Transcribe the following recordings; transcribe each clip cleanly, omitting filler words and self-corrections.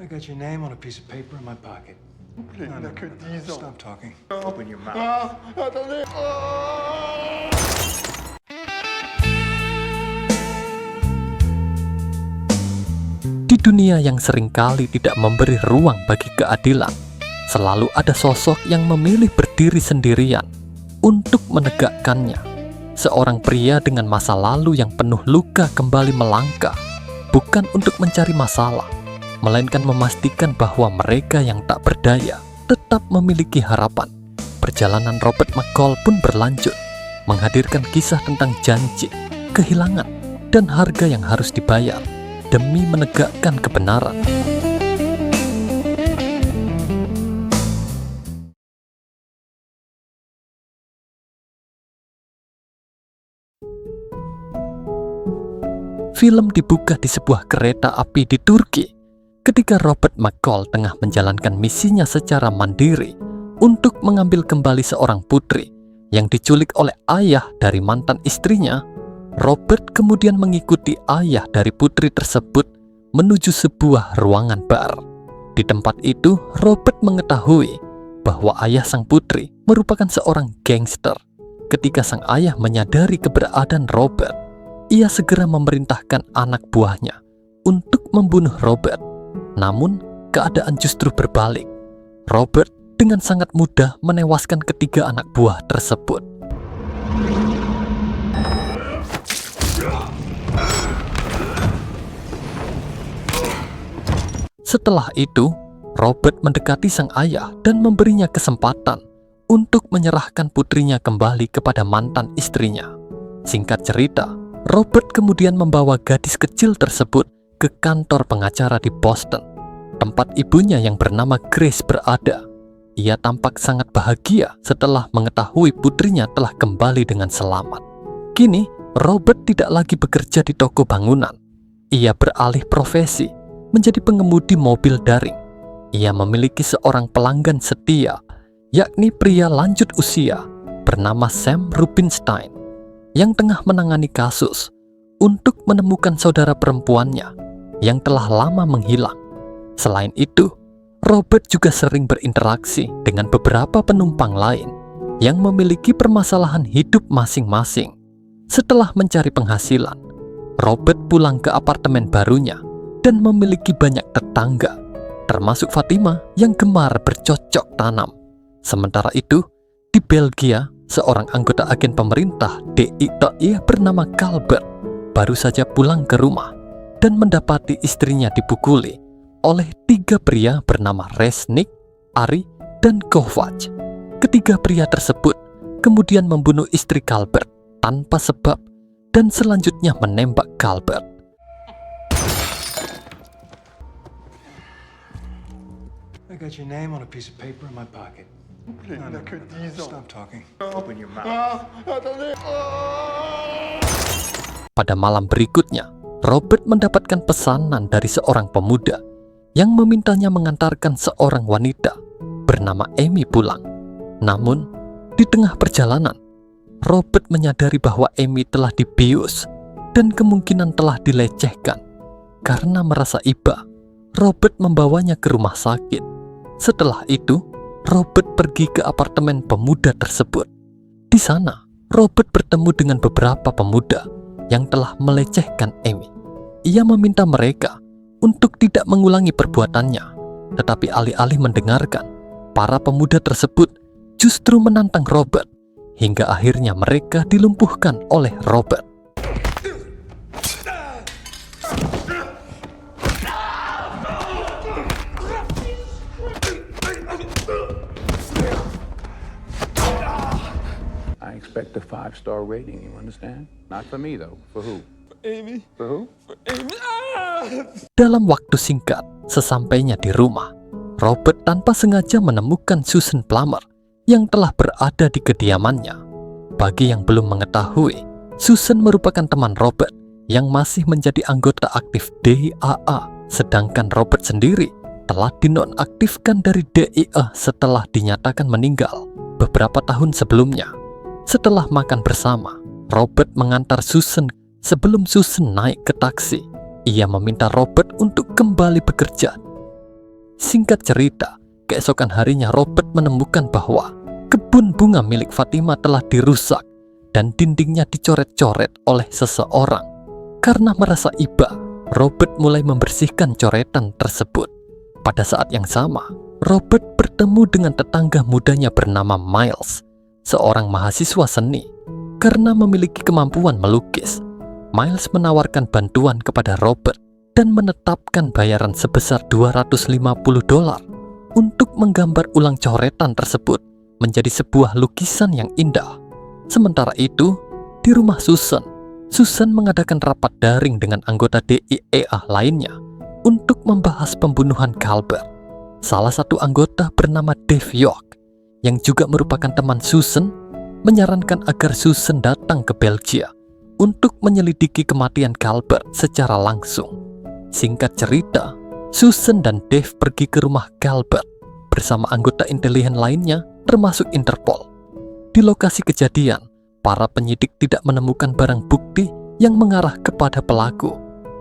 I got your name on a piece of paper in my pocket. No. Stop talking. Open your mouth. Di dunia yang seringkali tidak memberi ruang bagi keadilan, selalu ada sosok yang memilih berdiri sendirian untuk menegakkannya. Seorang pria dengan masa lalu yang penuh luka kembali melangkah, bukan untuk mencari masalah, melainkan memastikan bahwa mereka yang tak berdaya tetap memiliki harapan. Perjalanan Robert McCall pun berlanjut, menghadirkan kisah tentang janji, kehilangan, dan harga yang harus dibayar demi menegakkan kebenaran. Film dibuka di sebuah kereta api di Turki ketika Robert McCall tengah menjalankan misinya secara mandiri untuk mengambil kembali seorang putri yang diculik oleh ayah dari mantan istrinya. Robert kemudian mengikuti ayah dari putri tersebut menuju sebuah ruangan bar. Di tempat itu, Robert mengetahui bahwa ayah sang putri merupakan seorang gangster. Ketika sang ayah menyadari keberadaan Robert, ia segera memerintahkan anak buahnya untuk membunuh Robert. Namun, keadaan justru berbalik. Robert dengan sangat mudah menewaskan ketiga anak buah tersebut. Setelah itu, Robert mendekati sang ayah dan memberinya kesempatan untuk menyerahkan putrinya kembali kepada mantan istrinya. Singkat cerita, Robert kemudian membawa gadis kecil tersebut ke kantor pengacara di Boston, tempat ibunya yang bernama Grace berada. Ia tampak sangat bahagia setelah mengetahui putrinya telah kembali dengan selamat. Kini, Robert tidak lagi bekerja di toko bangunan. Ia beralih profesi menjadi pengemudi mobil daring. Ia memiliki seorang pelanggan setia, yakni pria lanjut usia bernama Sam Rubinstein, yang tengah menangani kasus untuk menemukan saudara perempuannya yang telah lama menghilang. Selain itu, Robert juga sering berinteraksi dengan beberapa penumpang lain yang memiliki permasalahan hidup masing-masing. Setelah mencari penghasilan, Robert pulang ke apartemen barunya dan memiliki banyak tetangga, termasuk Fatima yang gemar bercocok tanam. Sementara itu, di Belgia, seorang anggota agen pemerintah DIY bernama Calbert baru saja pulang ke rumah dan mendapati istrinya dipukuli oleh tiga pria bernama Resnick, Ari, dan Kovac. Ketiga pria tersebut kemudian membunuh istri Calbert tanpa sebab dan selanjutnya menembak Calbert. I got your name on a piece of paper in my pocket. No. Stop talking. Open your mouth. Pada malam berikutnya, Robert mendapatkan pesanan dari seorang pemuda yang memintanya mengantarkan seorang wanita bernama Amy pulang. Namun, di tengah perjalanan, Robert menyadari bahwa Amy telah dibius dan kemungkinan telah dilecehkan. Karena merasa iba, Robert membawanya ke rumah sakit. Setelah itu, Robert pergi ke apartemen pemuda tersebut. Di sana, Robert bertemu dengan beberapa pemuda yang telah melecehkan Amy. Ia meminta mereka untuk tidak mengulangi perbuatannya, tetapi alih-alih mendengarkan, para pemuda tersebut justru menantang Robert, hingga akhirnya mereka dilumpuhkan oleh Robert. I expect a 5-star rating, you understand? Not for me, though. For who? Amy. For who? Amy. Dalam waktu singkat, sesampainya di rumah, Robert tanpa sengaja menemukan Susan Plummer yang telah berada di kediamannya. Bagi yang belum mengetahui, Susan merupakan teman Robert yang masih menjadi anggota aktif DIA, sedangkan Robert sendiri telah dinonaktifkan dari DIA setelah dinyatakan meninggal beberapa tahun sebelumnya. Setelah makan bersama, Robert mengantar Susan. Sebelum Susan naik ke taksi, ia meminta Robert untuk kembali bekerja Singkat cerita, keesokan harinya Robert menemukan bahwa kebun bunga milik Fatima telah dirusak dan dindingnya dicoret-coret oleh seseorang. Karena merasa iba, Robert mulai membersihkan coretan tersebut. Pada saat yang sama, Robert bertemu dengan tetangga mudanya bernama Miles, seorang mahasiswa seni. Karena memiliki kemampuan melukis, Miles menawarkan bantuan kepada Robert dan menetapkan bayaran sebesar $250 untuk menggambar ulang coretan tersebut menjadi sebuah lukisan yang indah. Sementara itu, di rumah Susan mengadakan rapat daring dengan anggota DIEA lainnya untuk membahas pembunuhan Calvert. Salah satu anggota bernama Dave York, yang juga merupakan teman Susan, menyarankan agar Susan datang ke Belgia untuk menyelidiki kematian Calvert secara langsung. Singkat cerita, Susan dan Dave pergi ke rumah Calvert bersama anggota intelijen lainnya termasuk Interpol. Di lokasi kejadian, para penyidik tidak menemukan barang bukti yang mengarah kepada pelaku.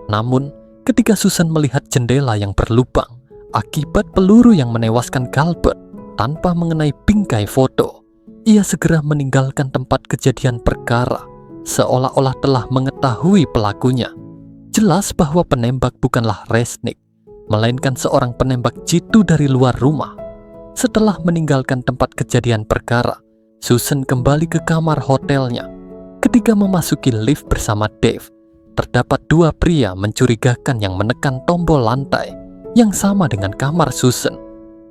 Namun, ketika Susan melihat jendela yang berlubang akibat peluru yang menewaskan Calvert tanpa mengenai bingkai foto, ia segera meninggalkan tempat kejadian perkara, seolah-olah telah mengetahui pelakunya. Jelas bahwa penembak bukanlah Resnick, melainkan seorang penembak jitu dari luar rumah. Setelah meninggalkan tempat kejadian perkara, Susan kembali ke kamar hotelnya. Ketika memasuki lift bersama Dave, terdapat dua pria mencurigakan yang menekan tombol lantai yang sama dengan kamar Susan.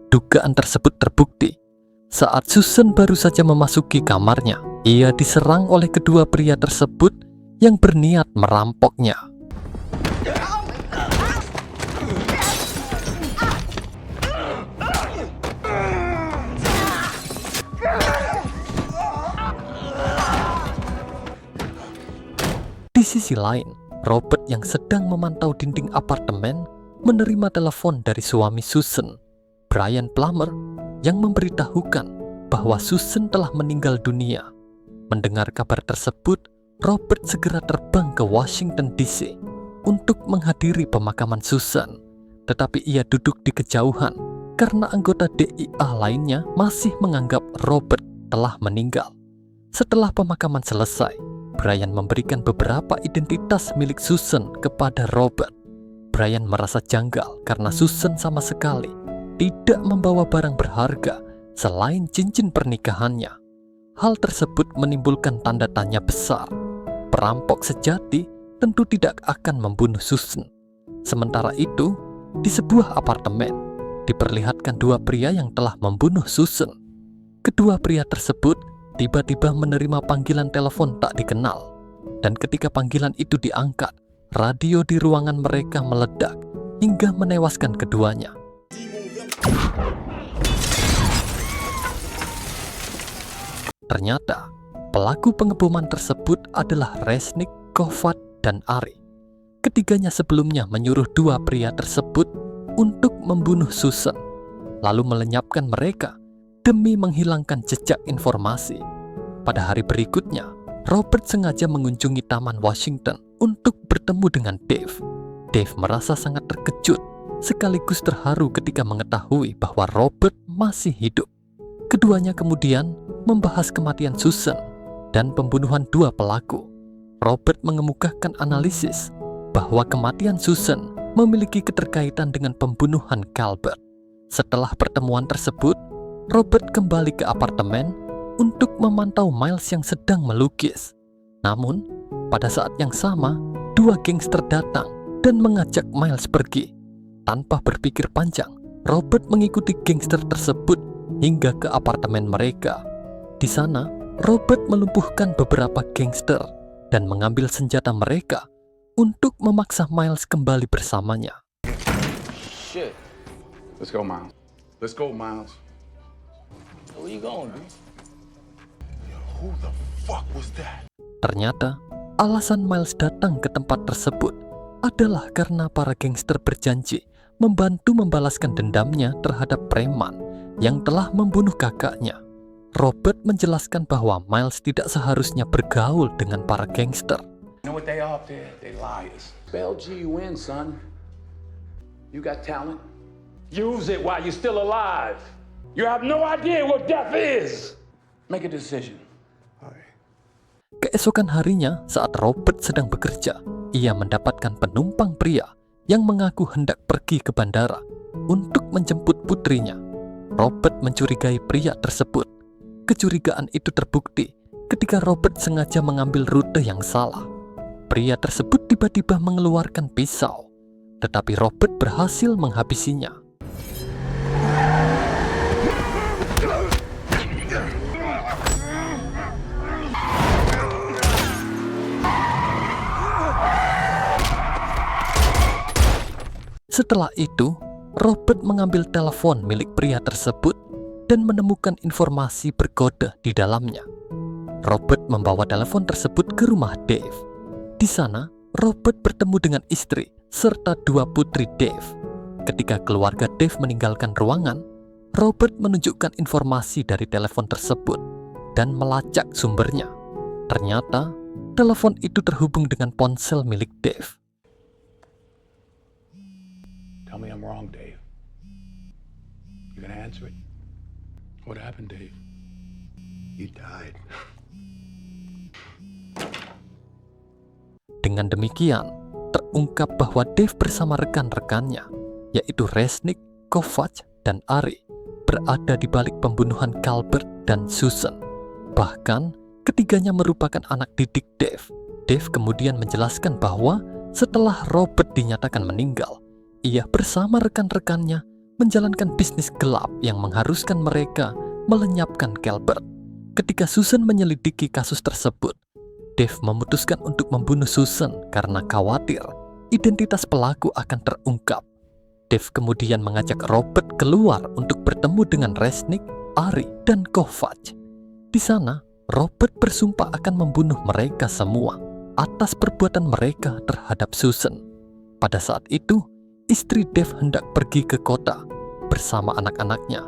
Dugaan tersebut terbukti. Saat Susan baru saja memasuki kamarnya, ia diserang oleh kedua pria tersebut yang berniat merampoknya. Di sisi lain, Robert yang sedang memantau dinding apartemen menerima telepon dari suami Susan, Brian Plummer, yang memberitahukan bahwa Susan telah meninggal dunia. Mendengar kabar tersebut, Robert segera terbang ke Washington DC untuk menghadiri pemakaman Susan. Tetapi ia duduk di kejauhan karena anggota DIA lainnya masih menganggap Robert telah meninggal. Setelah pemakaman selesai, Brian memberikan beberapa identitas milik Susan kepada Robert. Brian merasa janggal karena Susan sama sekali tidak membawa barang berharga selain cincin pernikahannya. Hal tersebut menimbulkan tanda tanya besar. Perampok sejati tentu tidak akan membunuh Susan. Sementara itu, di sebuah apartemen, diperlihatkan dua pria yang telah membunuh Susan. Kedua pria tersebut tiba-tiba menerima panggilan telepon tak dikenal, dan ketika panggilan itu diangkat, radio di ruangan mereka meledak hingga menewaskan keduanya. Ternyata, pelaku pengeboman tersebut adalah Resnick, Kovat, dan Ari. Ketiganya sebelumnya menyuruh dua pria tersebut untuk membunuh Susan, lalu melenyapkan mereka demi menghilangkan jejak informasi. Pada hari berikutnya, Robert sengaja mengunjungi Taman Washington untuk bertemu dengan Dave. Dave merasa sangat terkejut sekaligus terharu ketika mengetahui bahwa Robert masih hidup. Keduanya kemudian membahas kematian Susan dan pembunuhan dua pelaku. Robert mengemukakan analisis bahwa kematian Susan memiliki keterkaitan dengan pembunuhan Calvert. Setelah pertemuan tersebut, Robert kembali ke apartemen untuk memantau Miles yang sedang melukis. Namun, pada saat yang sama, dua gangster datang dan mengajak Miles pergi. Tanpa berpikir panjang, Robert mengikuti gangster tersebut hingga ke apartemen mereka. Di sana, Robert melumpuhkan beberapa gangster dan mengambil senjata mereka untuk memaksa Miles kembali bersamanya. Shit. Let's go, Miles. Let's go, Miles. Where you going, dude? Who the fuck was that? Ternyata, alasan Miles datang ke tempat tersebut adalah karena para gangster berjanji membantu membalaskan dendamnya terhadap preman yang telah membunuh kakaknya. Robert menjelaskan bahwa Miles tidak seharusnya bergaul dengan para gangster. You know what they are up there? They liars. Spell G-U-N, son. You got talent. Use it while you're still alive. You have no idea what death is. Make a decision. Keesokan harinya, saat Robert sedang bekerja, ia mendapatkan penumpang pria yang mengaku hendak pergi ke bandara untuk menjemput putrinya. Robert mencurigai pria tersebut. Kecurigaan itu terbukti ketika Robert sengaja mengambil rute yang salah. Pria tersebut tiba-tiba mengeluarkan pisau, tetapi Robert berhasil menghabisinya. Setelah itu, Robert mengambil telepon milik pria tersebut dan menemukan informasi berkode di dalamnya. Robert membawa telepon tersebut ke rumah Dave. Di sana, Robert bertemu dengan istri serta dua putri Dave. Ketika keluarga Dave meninggalkan ruangan, Robert menunjukkan informasi dari telepon tersebut dan melacak sumbernya. Ternyata, telepon itu terhubung dengan ponsel milik Dave. Tell me I'm wrong, Dave. You gonna answer it? What happened, Dave? You died. Dengan demikian, terungkap bahwa Dave bersama rekan-rekannya, yaitu Resnick, Kovac, dan Ari, berada di balik pembunuhan Calbert dan Susan. Bahkan, ketiganya merupakan anak didik Dave. Dave kemudian menjelaskan bahwa setelah Robert dinyatakan meninggal, ia bersama rekan-rekannya menjalankan bisnis gelap yang mengharuskan mereka melenyapkan Calbert. Ketika Susan menyelidiki kasus tersebut, Dave memutuskan untuk membunuh Susan karena khawatir identitas pelaku akan terungkap. Dave kemudian mengajak Robert keluar untuk bertemu dengan Resnick, Ari, dan Kovac. Di sana, Robert bersumpah akan membunuh mereka semua atas perbuatan mereka terhadap Susan. Pada saat itu, istri Dave hendak pergi ke kota bersama anak-anaknya.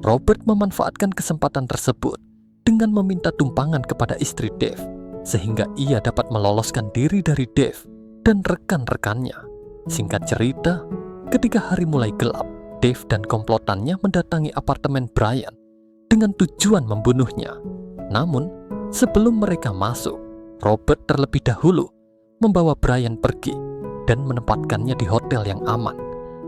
Robert memanfaatkan kesempatan tersebut dengan meminta tumpangan kepada istri Dave, sehingga ia dapat meloloskan diri dari Dave dan rekan-rekannya. Singkat cerita, ketika hari mulai gelap, Dave dan komplotannya mendatangi apartemen Brian dengan tujuan membunuhnya. Namun, sebelum mereka masuk, Robert terlebih dahulu membawa Brian pergi dan menempatkannya di hotel yang aman.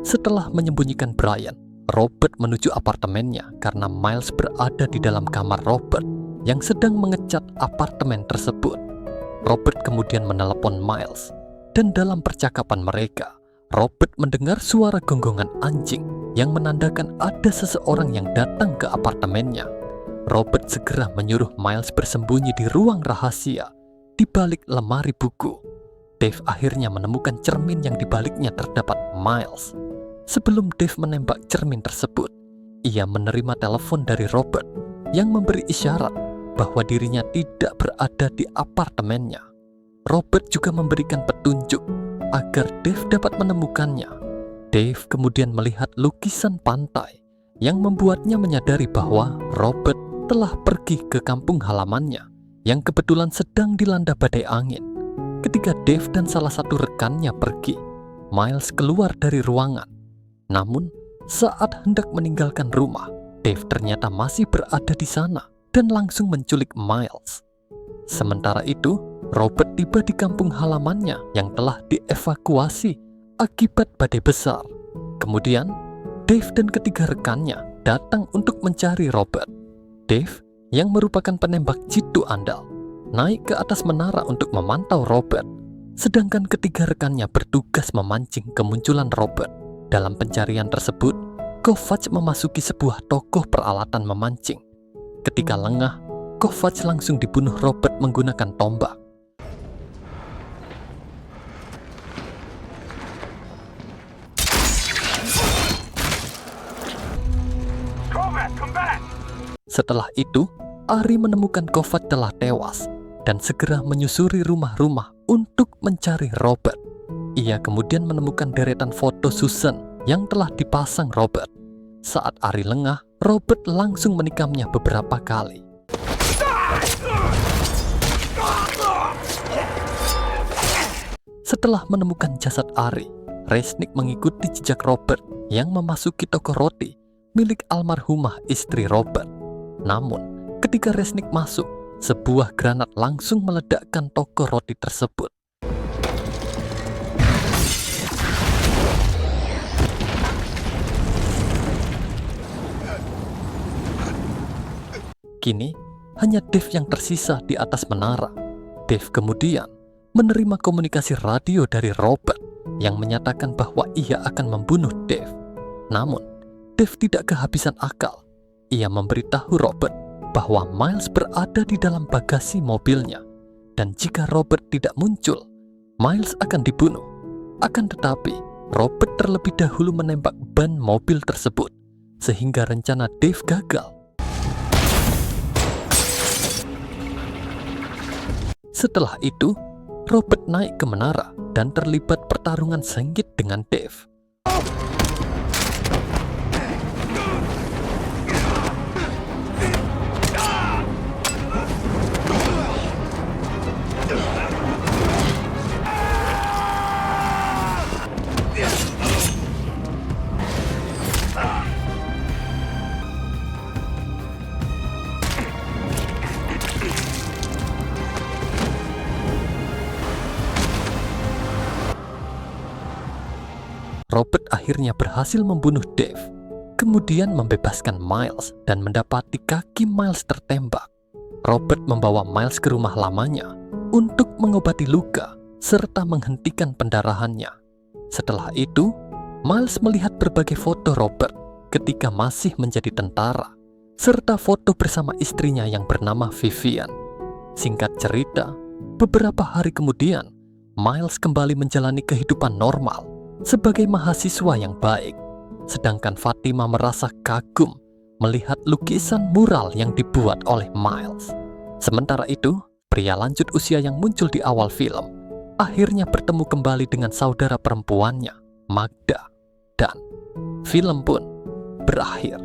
Setelah menyembunyikan Brian, Robert menuju apartemennya karena Miles berada di dalam kamar Robert yang sedang mengecat apartemen tersebut. Robert kemudian menelepon Miles, dan dalam percakapan mereka, Robert mendengar suara gonggongan anjing yang menandakan ada seseorang yang datang ke apartemennya. Robert segera menyuruh Miles bersembunyi di ruang rahasia di balik lemari buku. Dave akhirnya menemukan cermin yang di baliknya terdapat Miles. Sebelum Dave menembak cermin tersebut, ia menerima telepon dari Robert yang memberi isyarat bahwa dirinya tidak berada di apartemennya. Robert juga memberikan petunjuk agar Dave dapat menemukannya. Dave kemudian melihat lukisan pantai yang membuatnya menyadari bahwa Robert telah pergi ke kampung halamannya yang kebetulan sedang dilanda badai angin. Ketika Dave dan salah satu rekannya pergi, Miles keluar dari ruangan. Namun, saat hendak meninggalkan rumah, Dave ternyata masih berada di sana dan langsung menculik Miles. Sementara itu, Robert tiba di kampung halamannya yang telah dievakuasi akibat badai besar. Kemudian, Dave dan ketiga rekannya datang untuk mencari Robert. Dave, yang merupakan penembak jitu andal, naik ke atas menara untuk memantau Robert, sedangkan ketiga rekannya bertugas memancing kemunculan Robert. Dalam pencarian tersebut, Kovac memasuki sebuah toko peralatan memancing. Ketika lengah, Kovac langsung dibunuh Robert menggunakan tombak. Setelah itu, Ari menemukan Kovac telah tewas dan segera menyusuri rumah-rumah untuk mencari Robert. Ia kemudian menemukan deretan foto Susan yang telah dipasang Robert. Saat Ari lengah, Robert langsung menikamnya beberapa kali. Setelah menemukan jasad Ari, Resnick mengikuti jejak Robert yang memasuki toko roti milik almarhumah istri Robert. Namun, ketika Resnick masuk, sebuah granat langsung meledakkan toko roti tersebut. Kini, hanya Dave yang tersisa di atas menara. Dave kemudian menerima komunikasi radio dari Robert yang menyatakan bahwa ia akan membunuh Dave. Namun, Dave tidak kehabisan akal. Ia memberitahu Robert bahwa Miles berada di dalam bagasi mobilnya, dan jika Robert tidak muncul, Miles akan dibunuh. Akan tetapi, Robert terlebih dahulu menembak ban mobil tersebut, sehingga rencana Dave gagal. Setelah itu, Robert naik ke menara dan terlibat pertarungan sengit dengan Dave. Robert akhirnya berhasil membunuh Dave, kemudian membebaskan Miles dan mendapati kaki Miles tertembak. Robert membawa Miles ke rumah lamanya untuk mengobati luka serta menghentikan pendarahannya. Setelah itu, Miles melihat berbagai foto Robert ketika masih menjadi tentara, serta foto bersama istrinya yang bernama Vivian. Singkat cerita, beberapa hari kemudian, Miles kembali menjalani kehidupan normal sebagai mahasiswa yang baik, sedangkan Fatima merasa kagum melihat lukisan mural yang dibuat oleh Miles. Sementara itu, pria lanjut usia yang muncul di awal film akhirnya bertemu kembali dengan saudara perempuannya, Magda, dan film pun berakhir.